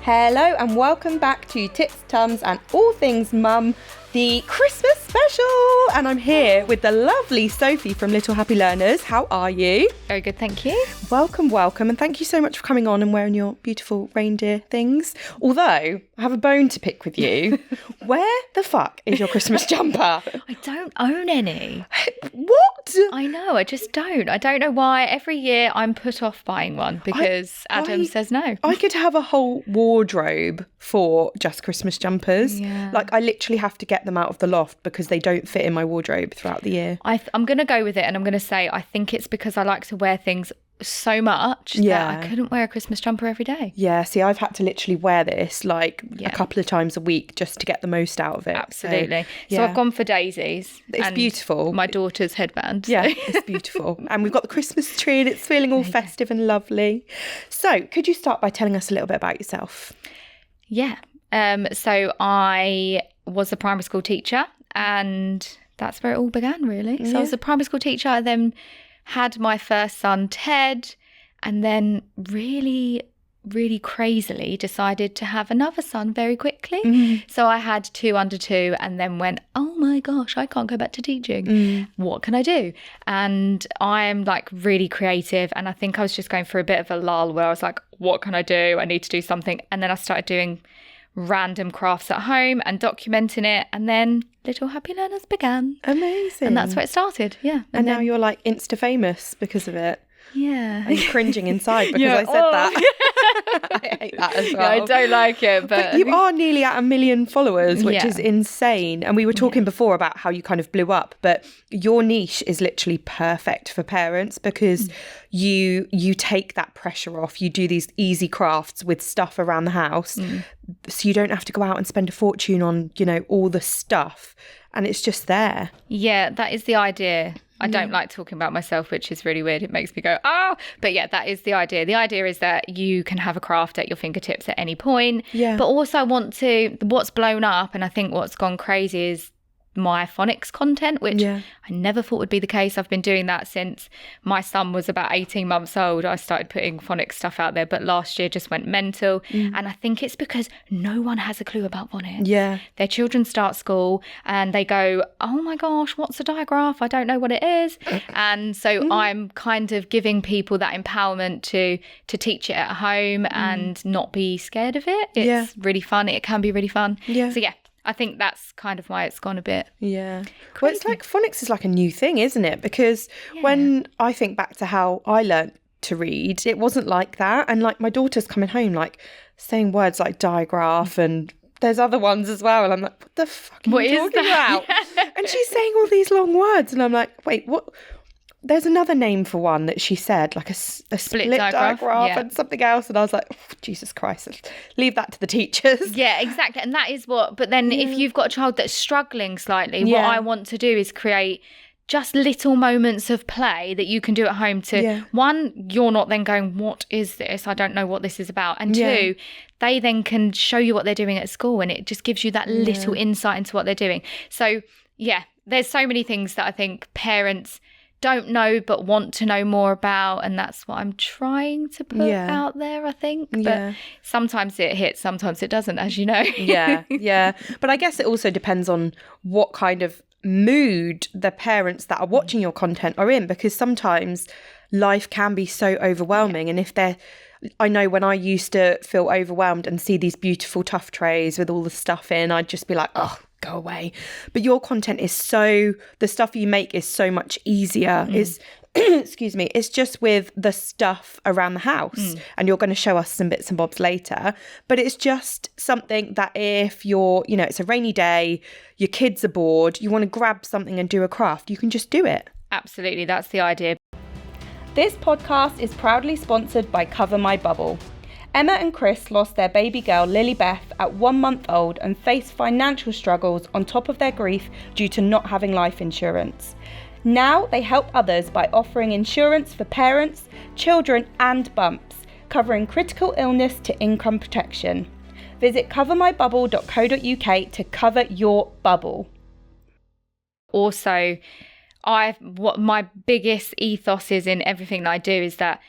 Hello and welcome back to Tits, Tums and All Things Mum, the Christmas special. And I'm here with the lovely Sophie from Little Happy Learners. How are you? Very good, thank you. Welcome. And thank you so much for coming on and wearing your beautiful reindeer things. Although, I have a bone to pick with you. Where the fuck is your Christmas jumper? I don't own any. What? I know, I just don't. I don't know why. Every year I'm put off buying one because Adam says no. I could have a whole wardrobe for just Christmas jumpers. Yeah. Like, I literally have to get them out of the loft because they don't fit in my wardrobe throughout the year. I'm going to go with it, and I'm going to say I think it's because I like to wear things so much that I couldn't wear a Christmas jumper every day. Yeah, see, I've had to literally wear this like a couple of times a week just to get the most out of it. Absolutely. So I've gone for daisies. It's beautiful. My daughter's headband. Yeah, it's beautiful. And we've got the Christmas tree and it's feeling all festive and lovely. So could you start by telling us a little bit about yourself? Yeah. So I was a primary school teacher, and that's where it all began, really. So I was a primary school teacher. I then had my first son, Ted, and then really crazily decided to have another son very quickly. So I had 2 under 2 and then went, oh my gosh, I can't go back to teaching. What can I do? And I am like really creative, and I think I was just going through a bit of a lull where I was like, what can I do? I need to do something. And then I started doing random crafts at home and documenting it, and then Little Happy Learners began. Amazing. And that's where it started. And now you're like Insta famous because of it. Yeah. Are you cringing inside because I said that? I hate that as well. Yeah, I don't like it, but you are nearly at 1 million followers, which is insane. And we were talking before about how you kind of blew up, but your niche is literally perfect for parents because you take that pressure off. You do these easy crafts with stuff around the house, so you don't have to go out and spend a fortune on, all the stuff, and it's just there. Yeah, that is the idea. I don't like talking about myself, which is really weird. It makes me go, oh, but yeah, that is the idea. The idea is that you can have a craft at your fingertips at any point. Yeah. But also what's blown up, and I think what's gone crazy is my phonics content, which I never thought would be the case. I've been doing that since my son was about 18 months old. I started putting phonics stuff out there, but last year just went mental. And I think it's because no one has a clue about phonics. Yeah. Their children start school and they go, oh my gosh, what's a digraph? I don't know what it is. And so I'm kind of giving people that empowerment to teach it at home and not be scared of it. It's really fun. It can be really fun. Yeah. So I think that's kind of why it's gone a bit crazy. Well, it's like phonics is like a new thing, isn't it? Because when I think back to how I learnt to read, it wasn't like that. And like my daughter's coming home like saying words like digraph and there's other ones as well. And I'm like, what the fuck are you talking about? And she's saying all these long words. And I'm like, wait, what? There's another name for one that she said, like a split digraph and something else. And I was like, oh, Jesus Christ, leave that to the teachers. Yeah, exactly. And that is but then if you've got a child that's struggling slightly, what I want to do is create just little moments of play that you can do at home one, you're not then going, what is this? I don't know what this is about. And two, they then can show you what they're doing at school, and it just gives you that little insight into what they're doing. So, there's so many things that I think parents don't know but want to know more about, and that's what I'm trying to put out there, I think. But sometimes it hits, sometimes it doesn't, as you know. But I guess it also depends on what kind of mood the parents that are watching your content are in, because sometimes life can be so overwhelming. And if I know when I used to feel overwhelmed and see these beautiful tough trays with all the stuff in, I'd just be like, oh, go away. But your content is the stuff you make is so much easier. Excuse me, it's just with the stuff around the house. And you're going to show us some bits and bobs later. But it's just something that if you're, it's a rainy day, your kids are bored, you want to grab something and do a craft, you can just do it. Absolutely, that's the idea. This podcast is proudly sponsored by Cover My Bubble. Emma and Chris lost their baby girl Lily Beth at 1 month old and faced financial struggles on top of their grief due to not having life insurance. Now they help others by offering insurance for parents, children and bumps, covering critical illness to income protection. Visit covermybubble.co.uk to cover your bubble. Also, what my biggest ethos is in everything that I do is that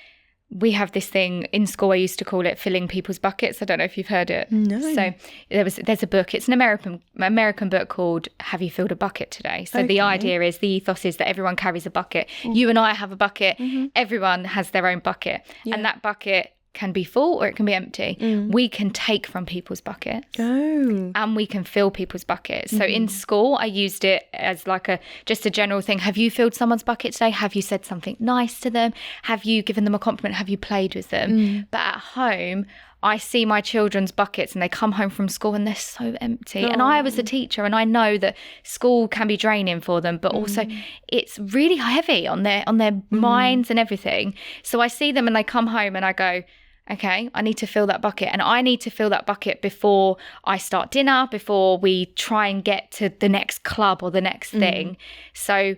we have this thing in school. I used to call it filling people's buckets. I don't know if you've heard it. No. So there's a book. It's an American book called Have You Filled a Bucket Today? So the idea is, the ethos is that everyone carries a bucket. You and I have a bucket. Everyone has their own bucket. And that bucket can be full or it can be empty. We can take from people's buckets and we can fill people's buckets. So in school, I used it as like just a general thing. Have you filled someone's bucket today? Have you said something nice to them? Have you given them a compliment? Have you played with them? But at home, I see my children's buckets and they come home from school and they're so empty. And I was a teacher and I know that school can be draining for them, but also it's really heavy on their minds and everything. So I see them and they come home and I go, okay, I need to fill that bucket. And I need to fill that bucket before I start dinner, before we try and get to the next club or the next thing. So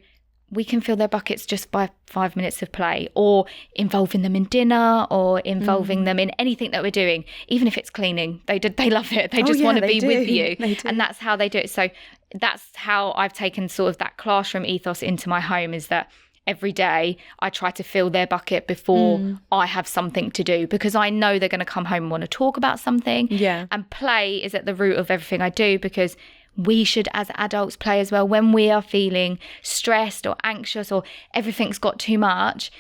we can fill their buckets just by 5 minutes of play, or involving them in dinner, or involving them in anything that we're doing, even if it's cleaning. They love it. They just want to be with you. And that's how they do it. So that's how I've taken sort of that classroom ethos into my home, is that every day I try to fill their bucket before I have something to do, because I know they're going to come home and want to talk about something. And play is at the root of everything I do, because we should, as adults, play as well. When we are feeling stressed or anxious or everything's got too much,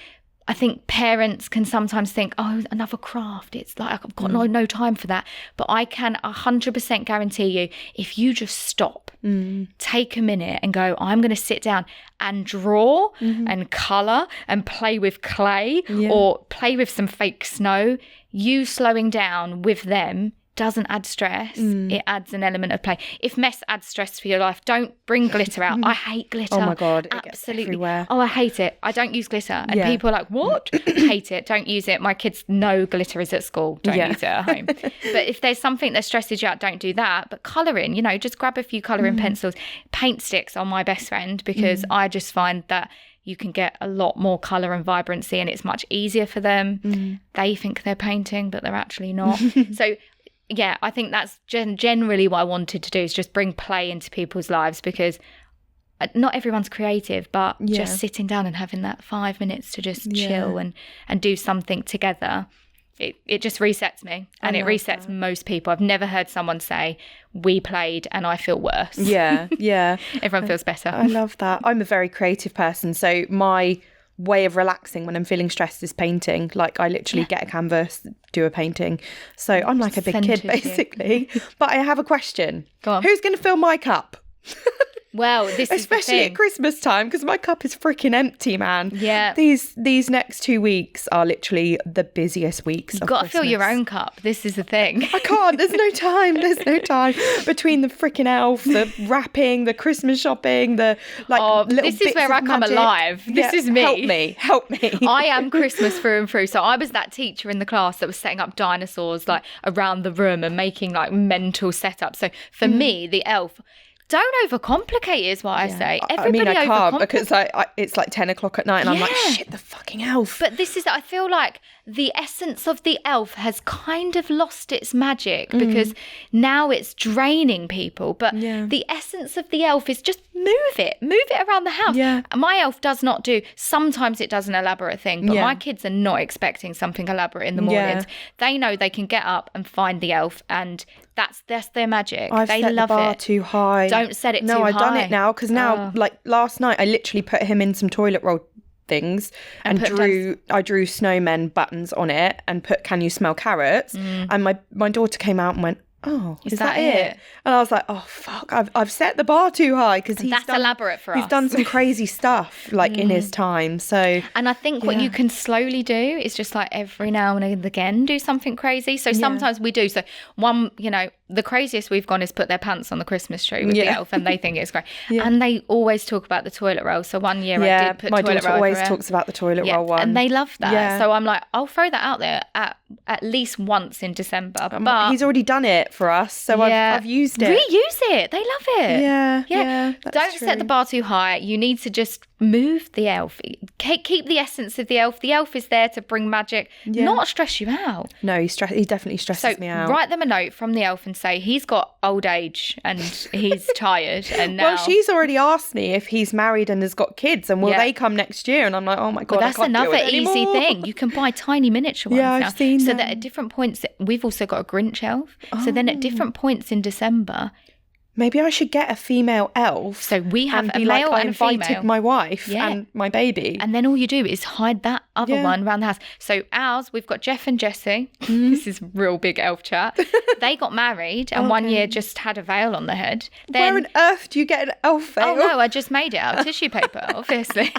I think parents can sometimes think, oh, another craft. It's like, I've got no time for that. But I can 100% guarantee you, if you just stop, take a minute and go, I'm going to sit down and draw and colour and play with clay or play with some fake snow, you slowing down with them doesn't add stress. It adds an element of play. If mess adds stress for your life, don't bring glitter out. I hate glitter. Oh my God, it absolutely gets everywhere. Oh, I hate it. I don't use glitter. And people are like, what? Hate it. Don't use it. My kids know glitter is at school. Don't use it at home. But if there's something that stresses you out, don't do that. But colouring, just grab a few colouring pencils. Paint sticks are my best friend, because I just find that you can get a lot more colour and vibrancy, and it's much easier for them. They think they're painting, but they're actually not. So yeah, I think that's generally what I wanted to do, is just bring play into people's lives, because not everyone's creative, but just sitting down and having that 5 minutes to just chill and do something together, it just resets me, and it resets most people. I've never heard someone say, we played and I feel worse. Everyone feels better. I love that. I'm a very creative person, so my way of relaxing when I'm feeling stressed is painting. Like, I literally get a canvas, do a painting. So I'm like a big kid, basically. But I have a question. Go on. Who's going to fill my cup? Well, this is especially at Christmas time, because my cup is freaking empty, man. Yeah. These next 2 weeks are literally the busiest weeks. You've got to fill your own cup. This is the thing. I can't. There's no time. There's no time between the freaking elf, the wrapping, the Christmas shopping, the little this is where I come alive. This is me. Help me. I am Christmas through and through. So I was that teacher in the class that was setting up dinosaurs like around the room and making like mental setups. So for me, the elf. Don't overcomplicate is what I say. Everybody I can't, because it's like 10 o'clock at night and I'm like, shit, the fucking elf. But I feel like the essence of the elf has kind of lost its magic, because now it's draining people. But the essence of the elf is just move it around the house. My elf does not sometimes it does an elaborate thing, but my kids are not expecting something elaborate in the mornings. They know they can get up and find the elf, and that's their magic. They love the bar it. Too high. Don't set it too high. No, I've done it now, because now, like last night, I literally put him in some toilet roll things and I drew snowmen buttons on it and put, can you smell carrots? And my daughter came out and went, oh, is that it? And I was like, oh fuck, I've set the bar too high, because that's elaborate for us. He's done some crazy stuff like in his time. So, and I think what you can slowly do is just like every now and again do something crazy. So sometimes we do. So one, the craziest we've gone is put their pants on the Christmas tree with the elf, and they think it's great. And they always talk about the toilet roll. So one year I did put my toilet roll. daughter always talks about the toilet roll one, and they love that. So I'm like, I'll throw that out there at least once in December. But he's already done it for us, so I've used it. Reuse it. They love it. Yeah. Don't set the bar too high. You need to just move the elf. Keep the essence of the elf. The elf is there to bring magic, not stress you out. No, he definitely stresses me out. Write them a note from the elf and say he's got old age and he's tired. And now... Well, she's already asked me if he's married and has got kids and will they come next year? And I'm like, oh my God, that's another easy thing. You can buy tiny miniature ones now. I've seen so that at different points, we've also got a Grinch elf. So then at different points in December... Maybe I should get a female elf. So we have a and male and a female. I invited my wife and my baby. And then all you do is hide that other one around the house. So ours, we've got Jeff and Jessie. This is real big elf chat. They got married and 1 year just had a veil on their head. Then, where on earth do you get an elf veil? Oh no, I just made it out of tissue paper, obviously.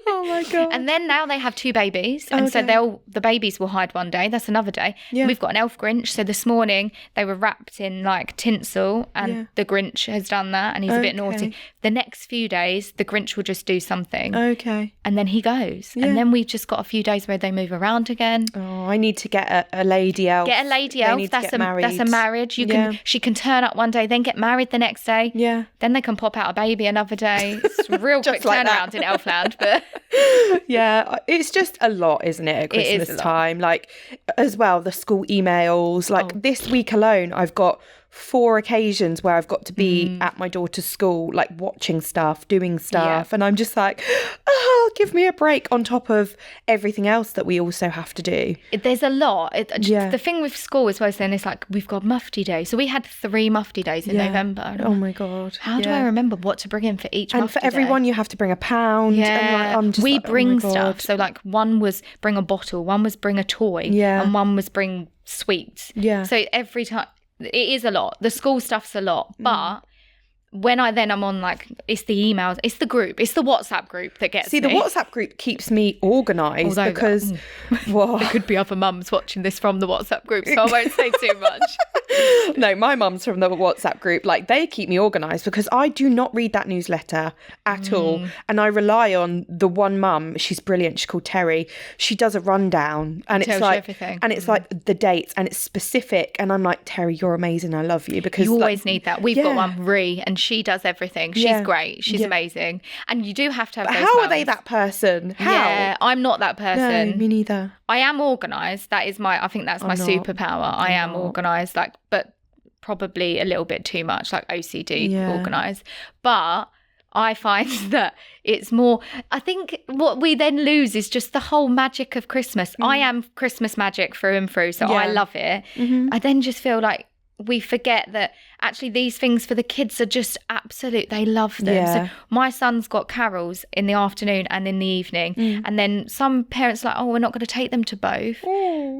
Oh my God. And then now they have 2 babies. And so the babies will hide one day. That's another day. Yeah. We've got an elf Grinch. So this morning they were wrapped in like tinsel and the Grinch has done that and he's a bit naughty. The next few days the Grinch will just do something and then he goes and then we've just got a few days where they move around again. I need to get a lady elf. Get a lady elf. That's a marriage. She can turn up one day, then get married the next day, then they can pop out a baby another day. It's a real quick turnaround in Elfland. But it's just a lot, isn't it, at Christmas time? Like as well, the school emails, like this week alone I've got 4 occasions where I've got to be at my daughter's school, like watching stuff, doing stuff. And I'm just like, give me a break on top of everything else that we also have to do. There's a lot. The thing with school as well is then it's like, we've got mufti day. So we had 3 mufti days in November. Oh my God. How do I remember what to bring in for each mufti day? And for everyone you have to bring a pound. Yeah. And we bring stuff. So like one was bring a bottle, one was bring a toy, and one was bring sweets. So every time, it is a lot. The school stuff's a lot. But when I'm on like, it's the emails, it's the group, it's the WhatsApp group that gets me. The WhatsApp group keeps me organised because... there could be other mums watching this from the WhatsApp group, so I won't say too much. No, my mum's from the WhatsApp group. Like, they keep me organised because I do not read that newsletter at all. And I rely on the one mum. She's brilliant. She's called Terry. She does a rundown and it's like everything. And it's like the dates and it's specific. And I'm like, Terry, you're amazing. I love you. Because you always need that. We've got one, Ree, and she does everything. She's great. She's amazing. And you do have to have those How mums. are they that person? How? Yeah, I'm not that person. No, me neither. I am organised. I think that's my superpower. I am organised, like, but probably a little bit too much, like OCD organised. But I find that it's more, I think what we then lose is just the whole magic of Christmas. I am Christmas magic through and through, so I love it. I then just feel like we forget that actually these things for the kids are just absolute, they love them. So my son's got carols in the afternoon and in the evening, and then some parents are like, we're not going to take them to both.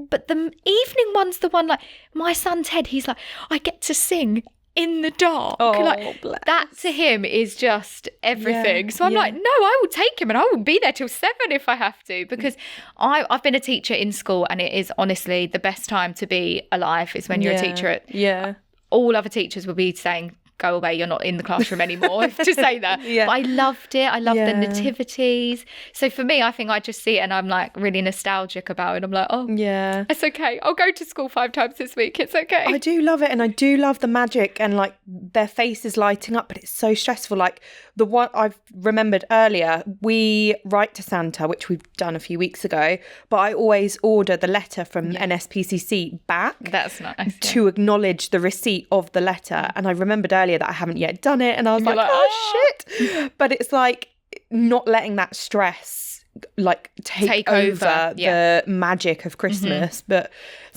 But the evening one's the one, like my son Ted, he's like, I get to sing in the dark. Like, that to him is just everything. So I'm like, no, I will take him and I will be there till 7 if I have to, because I've been a teacher in school and it is honestly the best time to be alive is when you're a teacher at all other teachers will be saying, go away, you're not in the classroom anymore, to say that. But I loved it. I loved the nativities. So for me, I think I just see it and I'm like really nostalgic about it. I'm like, it's okay. I'll go to school 5 times this week. It's okay. I do love it. And I do love the magic and like their faces lighting up, but it's so stressful. Like the one I've remembered earlier, we write to Santa, which we've done a few weeks ago, but I always order the letter from NSPCC back. That's nice. To acknowledge the receipt of the letter. And I remembered earlier that I haven't yet done it, and I was like, oh shit. But it's like not letting that stress like take over the magic of Christmas. But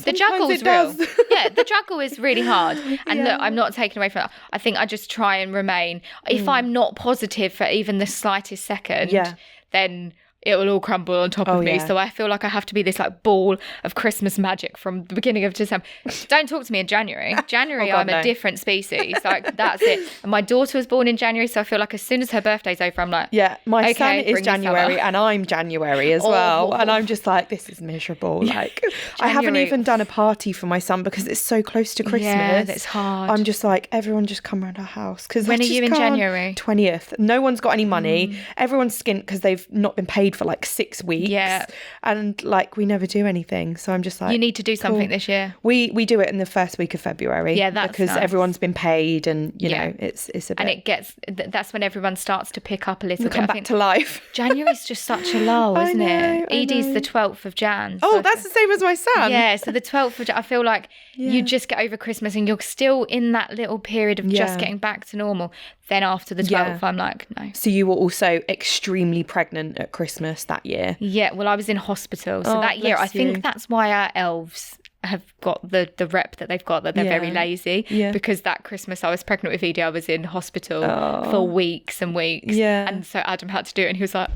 the juggle's real. The juggle is really hard. And look, I'm not taking away from that. I think I just try and remain, if I'm not positive for even the slightest second, then it will all crumble on top of me. So I feel like I have to be this like ball of Christmas magic from the beginning of December. Don't talk to me in January. I'm a different species. Like that's it. And my daughter was born in January, so I feel like as soon as her birthday's over, I'm like, my son is January and I'm January as well. And I'm just like, this is miserable. Like I haven't even done a party for my son because it's so close to Christmas. Yeah, that's hard. I'm just like, everyone just come around our house. Because when are you in January? 20th. No one's got any money. Everyone's skint because they've not been paid paid for like 6 weeks. Yeah. And like we never do anything. So I'm just like, you need to do something this year. We do it in the first week of February. Yeah, that's because nice. Everyone's been paid, and you know it's a bit. And that's when everyone starts to pick up a little bit. Come back to life. January's just such a lull, isn't it? Edie's the 12th of Jan. Oh, so that's the same as my son. Yeah, so the 12th of Jan, I feel like you just get over Christmas and you're still in that little period of just getting back to normal. Then after the 12th, I'm like, no. So you were also extremely pregnant at Christmas that year? Yeah, well, I was in hospital. So that year, I think that's why our elves have got the rep that they've got, that they're very lazy. Yeah. Because that Christmas I was pregnant with Edie, I was in hospital for weeks and weeks. Yeah. And so Adam had to do it, and he was like,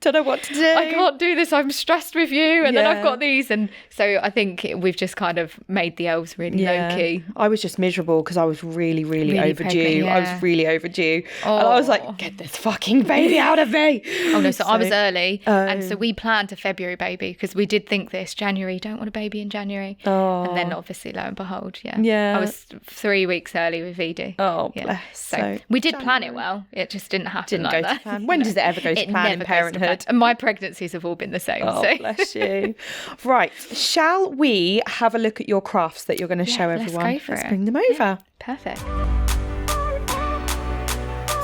don't know what to do. I can't do this. I'm stressed with you. And then I've got these. And so I think we've just kind of made the elves really low key. I was just miserable because I was really, really overdue. Pregnant, I was really overdue. And I was like, get this fucking baby out of me. Oh, no. So I was early. And so we planned a February baby because we did think this January, don't want a baby in January. Oh. And then obviously, lo and behold, I was 3 weeks early with Edie. Oh, bless. So we did plan it well. It just didn't happen like that. To plan. When does it ever go to plan in parenthood? And my pregnancies have all been the same. Oh, so. Bless you. Right. Shall we have a look at your crafts that you're going to show everyone? Let's bring them over. Yeah, perfect.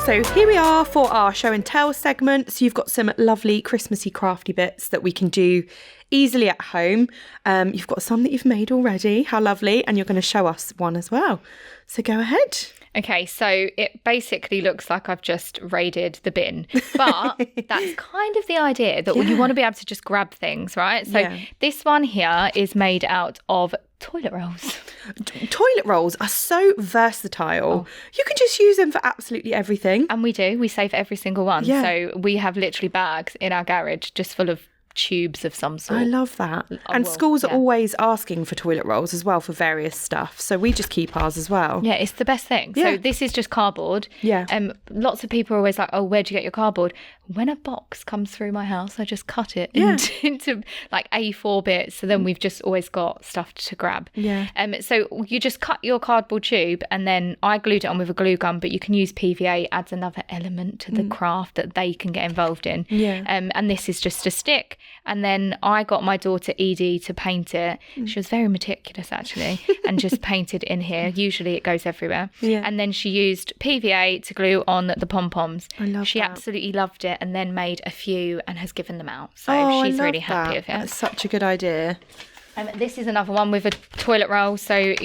So here we are for our show and tell segment. So you've got some lovely Christmassy crafty bits that we can do easily at home. You've got some that you've made already. How lovely. And you're going to show us one as well. So go ahead. Okay, so it basically looks like I've just raided the bin, but that's kind of the idea, that you want to be able to just grab things, right? So this one here is made out of toilet rolls. Toilet rolls are so versatile. You can just use them for absolutely everything. And we do. We save every single one. Yeah. So we have literally bags in our garage just full of tubes of some sort. I love that. And schools are always asking for toilet rolls as well for various stuff. So we just keep ours as well. Yeah, it's the best thing. Yeah. So this is just cardboard. Yeah. Lots of people are always like, oh, where'd you get your cardboard? When a box comes through my house, I just cut it into like A4 bits. So then we've just always got stuff to grab. Yeah. So you just cut your cardboard tube, and then I glued it on with a glue gun, but you can use PVA, adds another element to the craft that they can get involved in. Yeah. And this is just a stick. And then I got my daughter Edie to paint it. She was very meticulous, actually, and just painted in here. Usually it goes everywhere. Yeah. And then she used PVA to glue on the pom-poms. I love She that. Absolutely loved it, and then made a few and has given them out. So she's really happy with it. That's such a good idea. This is another one with a toilet roll. So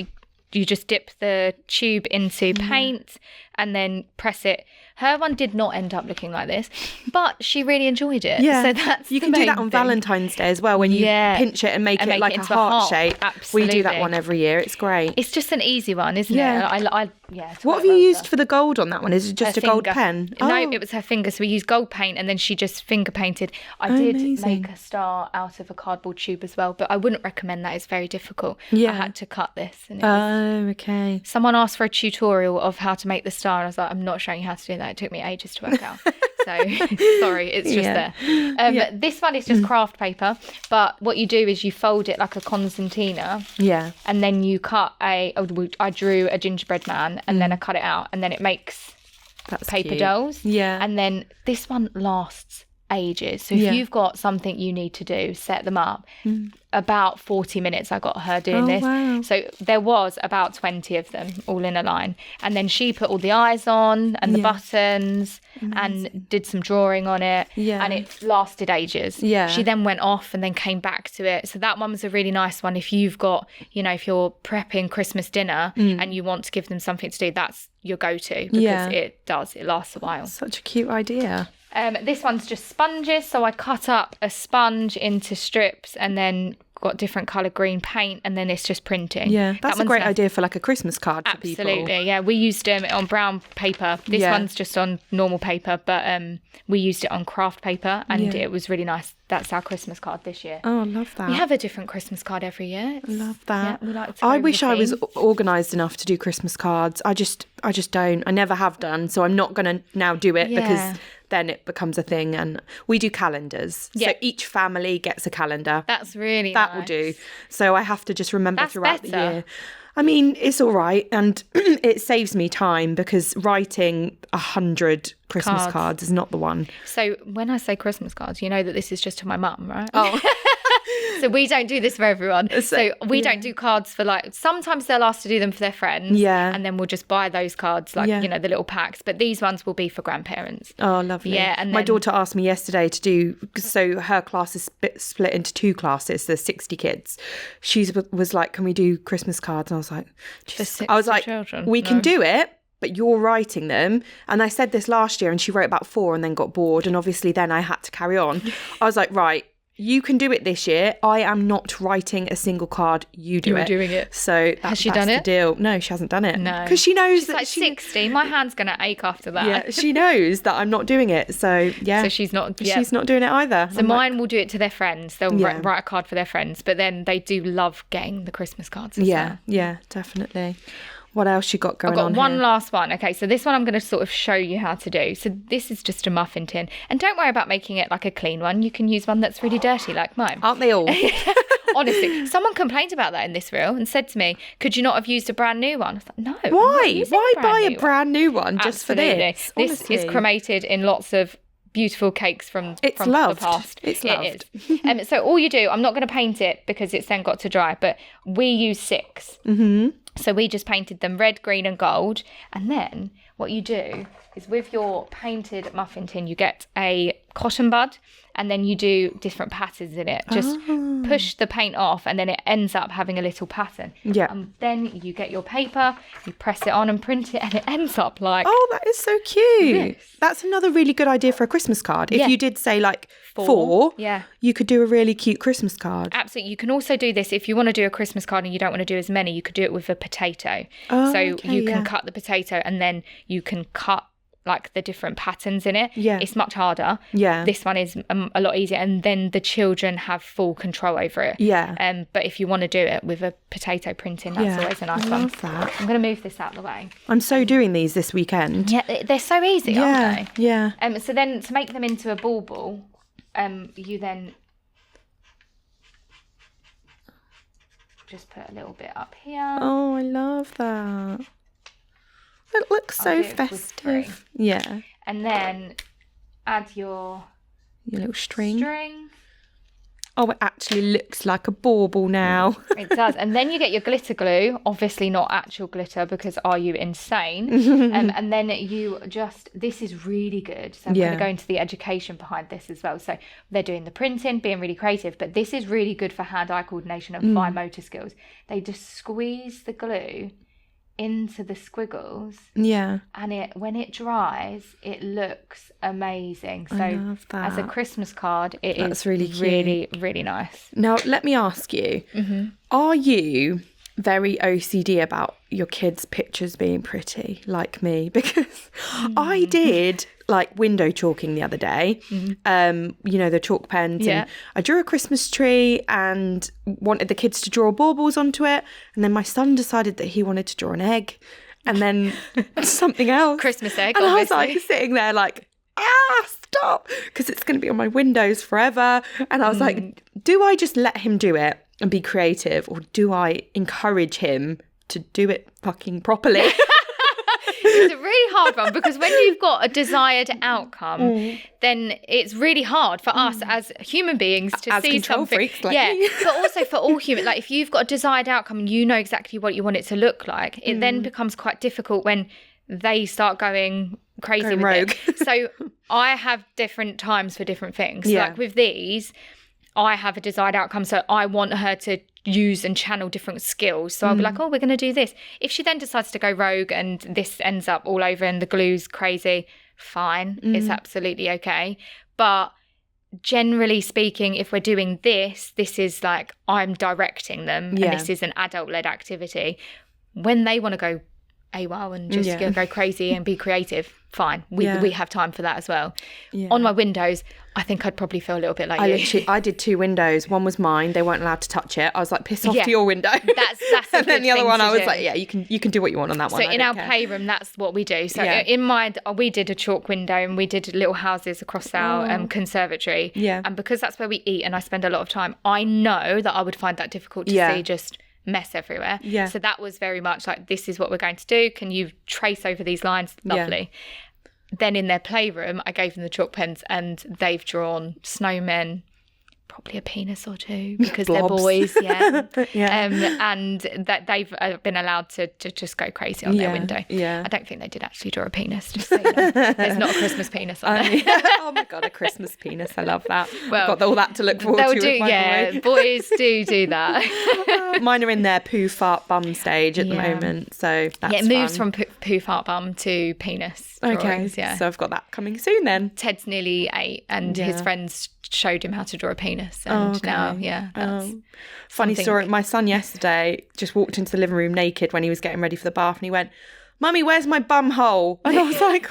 you just dip the tube into paint and then press it. Her one did not end up looking like this, but she really enjoyed it. Yeah. So that's you can do that on Valentine's Day as well, when you pinch it and make it like a heart shape. Absolutely. We do that one every year. It's great. It's just an easy one, isn't it? Yeah. What have you used for the gold on that one? Is it just a gold pen? No, it was her finger. So we used gold paint, and then she just finger painted. I did make a star out of a cardboard tube as well, but I wouldn't recommend that. It's very difficult. Yeah. I had to cut this. And okay. Someone asked for a tutorial of how to make the star, and I was like, I'm not showing you how to do that. It took me ages to work out. So sorry, it's just there. This one is just craft paper, but what you do is you fold it like a concertina. Yeah. And then you cut I drew a gingerbread man, and then I cut it out, and then it makes paper dolls. Yeah. And then this one lasts ages. So if you've got something you need to do, set them up. About 40 minutes I got her doing this. Wow. So there was about 20 of them all in a line. And then she put all the eyes on and the buttons and did some drawing on it. Yeah. And it lasted ages. Yeah. She then went off and then came back to it. So that one was a really nice one. If you've got, if you're prepping Christmas dinner and you want to give them something to do, that's your go-to, because it lasts a while. Such a cute idea. This one's just sponges. So I cut up a sponge into strips and then got different coloured green paint, and then it's just printing. Yeah, that's a great idea for like a Christmas card for people. Absolutely, yeah. We used it on brown paper. This one's just on normal paper, but we used it on craft paper, and it was really nice. That's our Christmas card this year. Oh, I love that. We have a different Christmas card every year. I love that. Yeah, we like to I wish I was organised enough to do Christmas cards. I just don't. I never have done, so I'm not going to now do it because then it becomes a thing. And we do calendars. Yeah. So each family gets a calendar. That's really That will do. So I have to just remember throughout the year. I mean, it's all right. And it saves me time because writing 100 Christmas cards is not the one. So when I say Christmas cards, you know that this is just to my mum, right? Oh. So we don't do this for everyone. So we don't do cards for like, sometimes they'll ask to do them for their friends. Yeah. And then we'll just buy those cards, like, you know, the little packs. But these ones will be for grandparents. Oh, lovely. Yeah. And my daughter asked me yesterday to do, so her class is split into 2 classes. There's 60 kids. She was like, can we do Christmas cards? And I was like, Children. We can do it, but you're writing them. And I said this last year and she wrote about 4 and then got bored. And obviously then I had to carry on. I was like, right, you can do it this year. I am not writing a single card. You do it. You're doing it. So has she done the it? Deal. No, she hasn't done it. No. Because she knows she's that like 60. My hand's going to ache after that. Yeah, she knows that I'm not doing it. So, yeah. So she's not doing it either. So mine will do it to their friends. They'll write a card for their friends. But then they do love getting the Christmas cards as well. Yeah, definitely. What else you got going on? I've got one last one. Okay, so this one I'm going to sort of show you how to do. So this is just a muffin tin. And don't worry about making it like a clean one. You can use one that's really dirty like mine. Aren't they all? Honestly, someone complained about that in this reel and said to me, could you not have used a brand new one? I was like, no. Why? Why buy a brand new one just for this? This is cremated in lots of beautiful cakes from the past. It's loved. It is. So all you do, I'm not going to paint it because it's then got to dry, but we use 6. Mm-hmm. So we just painted them red, green and gold. And then what you do is with your painted muffin tin, you get a cotton bud and then you do different patterns in it. Just push the paint off and then it ends up having a little pattern. Yeah. And then you get your paper, you press it on and print it and it ends up like... Oh, that is so cute. This. That's another really good idea for a Christmas card. If you did say like 4, yeah, you could do a really cute Christmas card. Absolutely. You can also do this if you want to do a Christmas card and you don't want to do as many, you could do it with a potato. Oh, so okay, you can cut the potato and then you can cut like the different patterns in it. Yeah. It's much harder. Yeah. This one is a lot easier and then the children have full control over it. Yeah. But if you want to do it with a potato printing, that's always a nice one. I love that. I'm going to move this out of the way. I'm so doing these this weekend. Yeah, they're so easy, aren't they? Yeah. So then to make them into a ball, you then just put a little bit up here. Oh, I love that. It looks so festive. Yeah. And then add your little string. String. Oh, it actually looks like a bauble now. It does. And then you get your glitter glue. Obviously not actual glitter because are you insane? And then you just, this is really good. So I'm going to go into the education behind this as well. So they're doing the printing, being really creative, but this is really good for hand-eye coordination and fine motor skills. They just squeeze the glue into the squiggles. Yeah. And when it dries, it looks amazing. So I love that. as a Christmas card, That's is really cute. really, really nice. Now, let me ask you, are you very OCD about your kids' pictures being pretty, like me? Because I did like window chalking the other day, you know, the chalk pens. Yeah. And I drew a Christmas tree and wanted the kids to draw baubles onto it. And then my son decided that he wanted to draw an egg and then something else. Christmas egg, and obviously. I was like sitting there like, stop, because it's going to be on my windows forever. And I was like, do I just let him do it and be creative, or do I encourage him to do it fucking properly? It's a really hard one because when you've got a desired outcome, then it's really hard for us as human beings to as see control something. freaks like me. But also for all human, like if you've got a desired outcome and you know exactly what you want it to look like, it then becomes quite difficult when they start going crazy with rogue. it. So I have different times for different things. Yeah. Like with these, I have a desired outcome, so I want her to use and channel different skills. So I'll be like, oh, we're going to do this. If she then decides to go rogue and this ends up all over and the glue's crazy, fine. It's absolutely okay. But generally speaking, if we're doing this is like I'm directing them and this is an adult-led activity. When they want to go AWOL and just go crazy and be creative, fine. We have time for that as well. Yeah. On my windows, I think I'd probably feel a little bit like I did 2 windows. One was mine. They weren't allowed to touch it. I was like, piss off to your window. That's and then the other one, I was do. like, yeah, you can do what you want on that one. So in our playroom, that's what we do. So in mine, we did a chalk window and we did little houses across our conservatory. Yeah. And because that's where we eat and I spend a lot of time, I know that I would find that difficult to see just mess everywhere. Yeah. So that was very much like, this is what we're going to do. Can you trace over these lines? Lovely. Yeah. Then in their playroom, I gave them the chalk pens and they've drawn snowmen, probably a penis or two because they're boys. Yeah. And that they've been allowed to just go crazy on their window. I don't think they did actually draw a penis, just so you know. There's not a Christmas penis on there. Oh my God, a Christmas penis. I love that. Well, I've got all that to look forward to with my boy. Boys do that. Mine are in their poo fart bum stage at the moment, so that's it moves from poo fart bum to penis drawings, so I've got that coming soon then. Ted's nearly 8 and his friends showed him how to draw a penis, and now that's funny story. My son yesterday just walked into the living room naked when he was getting ready for the bath, and he went, "Mummy, where's my bum hole?" And I was like,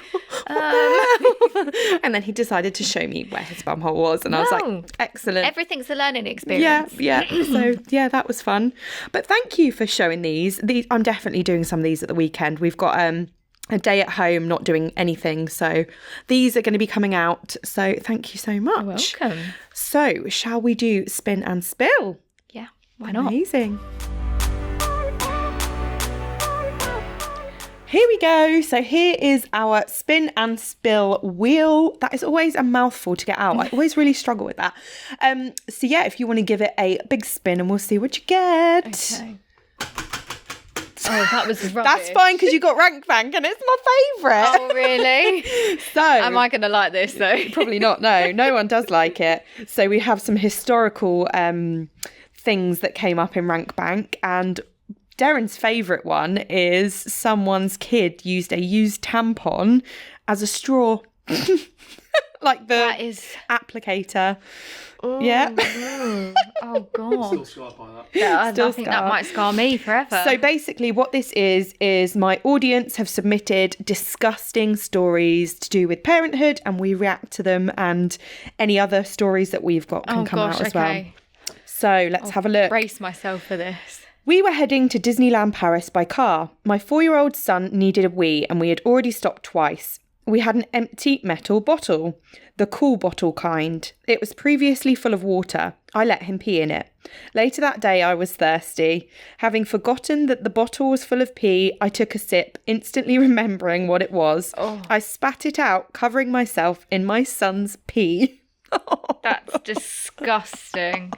and then he decided to show me where his bum hole was, and I was like, excellent. Everything's a learning experience. Yeah. So that was fun. But thank you for showing these. I'm definitely doing some of these at the weekend. We've got a day at home not doing anything, so these are going to be coming out, so thank you so much. You're welcome. So shall we do spin and spill? Yeah, why not? Amazing. Here we go. So here is our spin and spill wheel. That is always a mouthful to get out. I always really struggle with that. So yeah, if you want to give it a big spin and we'll see what you get. Okay. Oh, that was rubbish. That's fine because you got Rank Bank and it's my favourite. Oh, really? So am I going to like this though? Probably not. No one does like it. So we have some historical things that came up in Rank Bank, and Darren's favourite one is someone's kid used a used tampon as a straw. Like the applicator. Ooh, yeah. Oh God. Still scarred by that. Yeah, I think that might scar me forever. So basically what this is my audience have submitted disgusting stories to do with parenthood, and we react to them, and any other stories that we've got can come out as well. So let's have a look. Brace myself for this. We were heading to Disneyland Paris by car. My 4-year-old son needed a wee and we had already stopped twice. We had an empty metal bottle, the cool bottle kind. It was previously full of water. I let him pee in it. Later that day, I was thirsty. Having forgotten that the bottle was full of pee, I took a sip, instantly remembering what it was. Oh. I spat it out, covering myself in my son's pee. That's disgusting.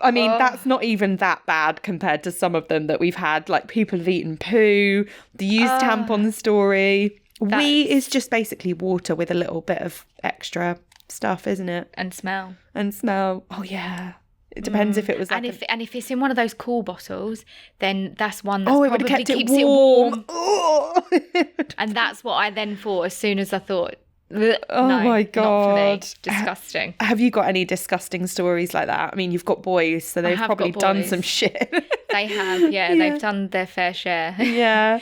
I mean, that's not even that bad compared to some of them that we've had. Like, people have eaten poo, the used tampon story. Wee is just basically water with a little bit of extra stuff, isn't it? And smell. Oh, yeah. It depends if it was like and if it's in one of those cool bottles, then that's one that it probably kept keeps it warm. And that's what I then thought as soon as I thought, oh no, my God. not for me. Disgusting. Have you got any disgusting stories like that? I mean, you've got boys, so they've probably done some shit. They have, yeah, they've done their fair share. Yeah.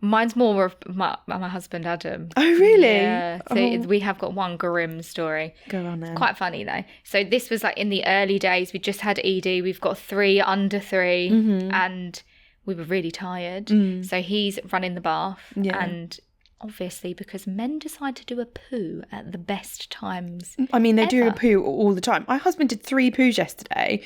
Mine's more of my husband, Adam. Oh, really? Yeah. So we have got one grim story. Go on then. Quite funny, though. So this was like in the early days. We just had Edie. We've got 3 under 3. And we were really tired. So he's running the bath. Yeah. And obviously, because men decide to do a poo at the best times. I mean, they do a ever. poo all the time. My husband did 3 poos yesterday,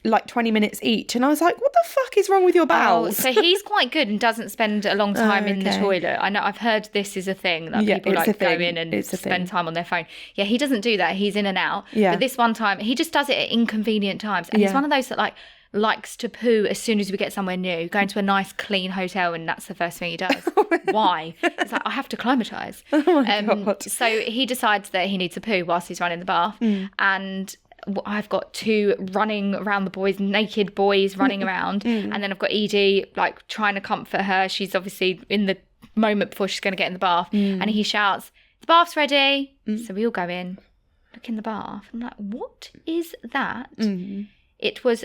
like 20 minutes each. And I was like, what the fuck is wrong with your bowels? So he's quite good and doesn't spend a long time in the toilet. I know, I've heard this is a thing that people like go in and spend time on their phone. Yeah, he doesn't do that. He's in and out. Yeah. But this one time, he just does it at inconvenient times. And he's one of those that likes to poo as soon as we get somewhere new, going to a nice clean hotel, and that's the first thing he does. Why? It's like, I have to acclimatise. Oh my God. So he decides that he needs a poo whilst he's running the bath, and I've got 2 running around the boys, naked boys running around, and then I've got Edie like trying to comfort her. She's obviously in the moment before she's going to get in the bath, and he shouts, "The bath's ready." So we all go in, look in the bath. I'm like, what is that? It was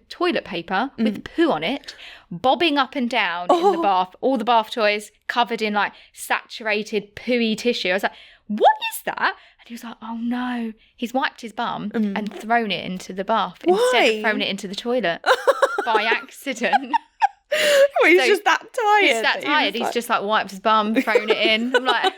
toilet paper with poo on it, bobbing up and down in the bath, all the bath toys covered in like saturated pooey tissue. I was like, what is that? And he was like, oh no, he's wiped his bum and thrown it into the bath instead of throwing it into the toilet by accident. Well, he's just that tired. He's that tired. He's just like wiped his bum, thrown it in. I'm like,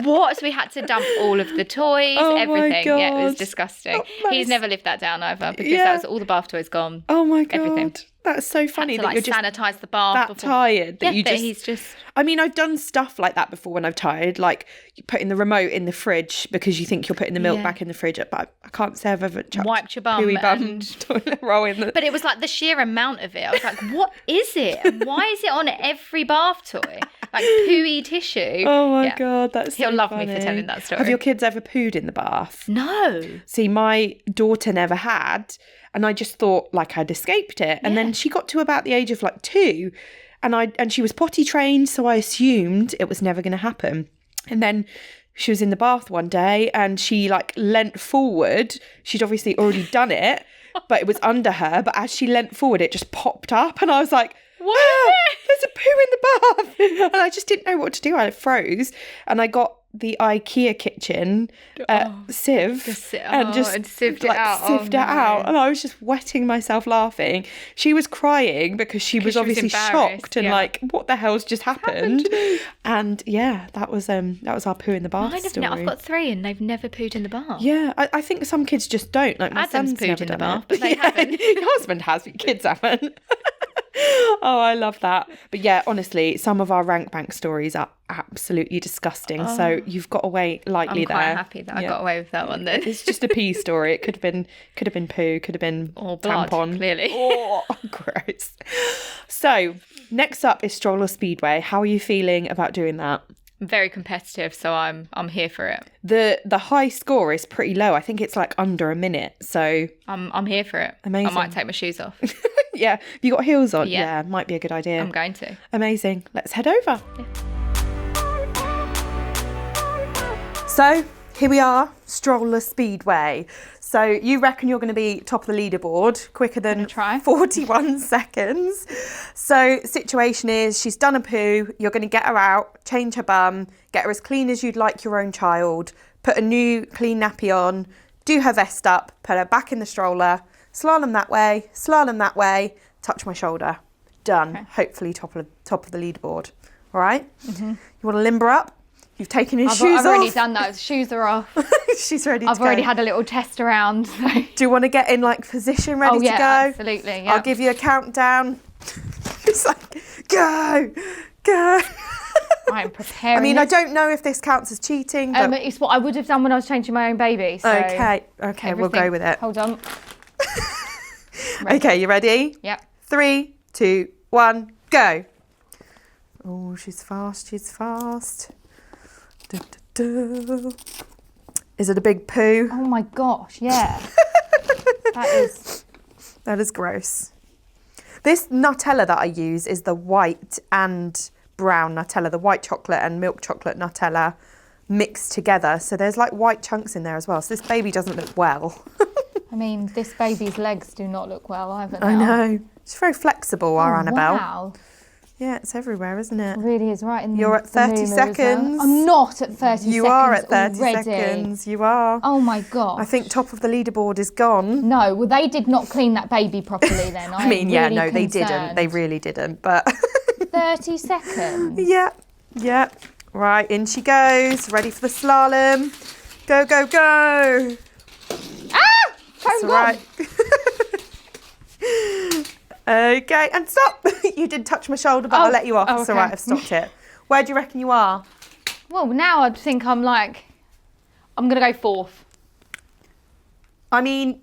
what? So we had to dump all of the toys, everything. Yeah, it was disgusting. He's never lived that down either, because that was all the bath toys gone. Oh my God. Everything. That's so funny that you're just sanitize the bath that tired that you just. He's just. I mean, I've done stuff like that before when I'm tired, like putting the remote in the fridge because you think you're putting the milk back in the fridge. But I can't say I've ever wiped your bum and toilet roll in the. But it was like the sheer amount of it. I was like, what is it? And why is it on every bath toy? Like pooey tissue. Oh my God, that's He'll so love funny. me for telling that story. Have your kids ever pooed in the bath? No. See, my daughter never had. And I just thought like I'd escaped it. And then she got to about the age of like 2 and she was potty trained. So I assumed it was never going to happen. And then she was in the bath one day and she like leant forward. She'd obviously already done it, but it was under her. But as she leant forward, it just popped up. And I was like, what? There's a poo in the bath. And I just didn't know what to do. I froze and I got the IKEA kitchen sieve and just sieved it out. And I was just wetting myself laughing. She was crying because she was obviously shocked and like, what the hell's just happened? And that was our poo in the bath story. I've got 3 and they've never pooed in the bath. Yeah, I think some kids just don't. Like my Adam's son's pooed never in the done bath, but they haven't. Your husband has, but kids haven't. Oh, I love that. But yeah, honestly, some of our rank bank stories are absolutely disgusting. So you've got away lightly there. I'm quite happy that I got away with that one then. It's just a pee story. It could have been poo, could have been blood, tampon. Clearly. Oh, gross. So next up is stroller speedway. How are you feeling about doing that? Very competitive, so I'm here for it. The high score is pretty low. I think it's like under a minute. So I'm here for it. Amazing. I might take my shoes off. Yeah. Have you got heels on? Yeah, might be a good idea. I'm going to. Amazing. Let's head over. Yeah. So here we are, stroller speedway. So you reckon you're going to be top of the leaderboard quicker than 41 seconds. So situation is she's done a poo. You're going to get her out, change her bum, get her as clean as you'd like your own child, put a new clean nappy on, do her vest up, put her back in the stroller, slalom that way, touch my shoulder. Done. Okay. Hopefully top of the leaderboard. All right? Mm-hmm. You want to limber up? You've taken his shoes off. I've already done that. Shoes are off. She's ready to go. I've already had a little test around. So. Do you want to get in like position ready to go? Absolutely. Yep. I'll give you a countdown. It's like, go. I'm preparing. I mean, I don't know if this counts as cheating. But... it's what I would have done when I was changing my own baby. So okay, we'll go with it. Hold on. Okay, you ready? Yep. 3, 2, 1, go. Oh, she's fast. Is it a big poo? Oh my gosh, yeah. That is gross. This Nutella that I use is the white and brown Nutella, the white chocolate and milk chocolate Nutella mixed together. So there's like white chunks in there as well. So this baby doesn't look well. I mean, this baby's legs do not look well either now. I know. She's very flexible, our Annabelle. Wow. Yeah, it's everywhere, isn't it? It really is right in You're at 30 seconds. Well. I'm not at 30 seconds. You are at 30 already. seconds. You are. Oh my god. I think top of the leaderboard is gone. No, well they did not clean that baby properly then. I mean, yeah, really no, concerned. they didn't. They really didn't. But 30 seconds. Yeah. Right, in she goes. Ready for the slalom. Go. Ah! That's right. Okay, and stop. You did touch my shoulder, but I'll let you off. It's all right, I've stopped it. Where do you reckon you are? Well, now I think I'm going to go 4th. I mean,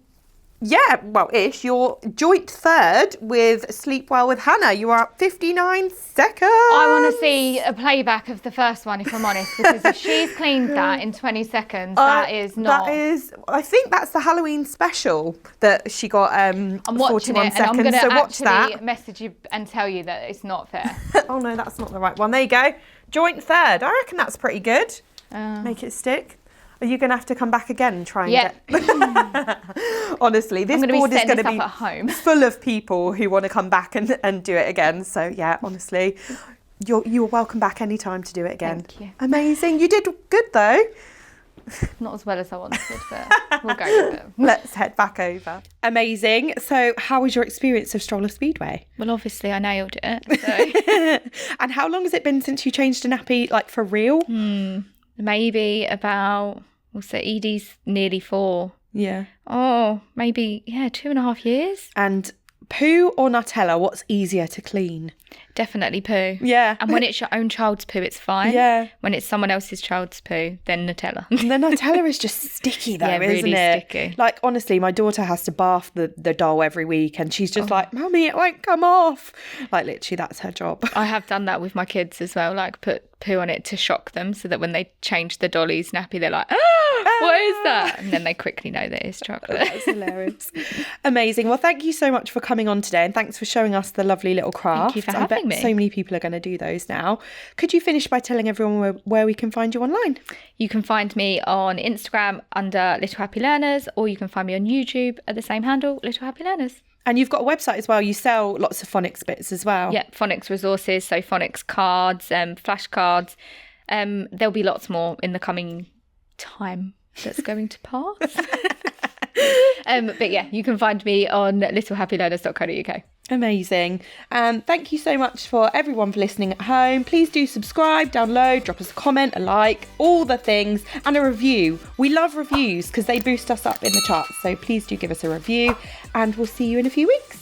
yeah, well, ish. You're joint 3rd with Sleep Well with Hannah. You are at 59 seconds. I want to see a playback of the first one, if I'm honest, because if she's cleaned that in 20 seconds, that is not... I think that's the Halloween special that she got I'm watching 41 it, seconds, and I'm going to actually message you and tell you that it's not fair. Oh, no, that's not the right one. There you go. Joint 3rd. I reckon that's pretty good. Make it stick. Are you going to have to come back again and try and get... Honestly, this board is going to be at home. full of people who want to come back and do it again. So, yeah, honestly, you're welcome back anytime to do it again. Thank you. Amazing. You did good, though. Not as well as I wanted, but we'll go with it. Let's head back over. Amazing. So, how was your experience of Stroller Speedway? Well, obviously, I nailed it. So. And how long has it been since you changed a nappy, like, for real? maybe about, so Edie's nearly 4. Yeah. Oh, maybe, 2.5 years. And poo or Nutella, what's easier to clean? Definitely poo. Yeah. And when it's your own child's poo, it's fine. Yeah. When it's someone else's child's poo, then Nutella. The Nutella is just sticky though, isn't really it? Sticky. Like, honestly, my daughter has to bath the doll every week and she's just like, Mummy, it won't come off. Like, literally, that's her job. I have done that with my kids as well, like put poo on it to shock them so that when they change the dolly's nappy, they're like, what is that? And then they quickly know that it's chocolate. That's hilarious. Amazing. Well, thank you so much for coming on today and thanks for showing us the lovely little craft. Thank you for having me. So many people are going to do those now. Could you finish by telling everyone where we can find you online? You can find me on Instagram under Little Happy Learners, or you can find me on YouTube at the same handle, Little Happy Learners. And you've got a website as well. You sell lots of phonics bits as well. Yeah, phonics resources, so phonics cards, flashcards. There'll be lots more in the coming time that's going to pass. But yeah, you can find me on littlehappylearners.co.uk. Amazing. Thank you so much for everyone for listening at home. Please do subscribe, download, drop us a comment, a like, all the things, and a review. We love reviews because they boost us up in the charts. So please do give us a review and we'll see you in a few weeks.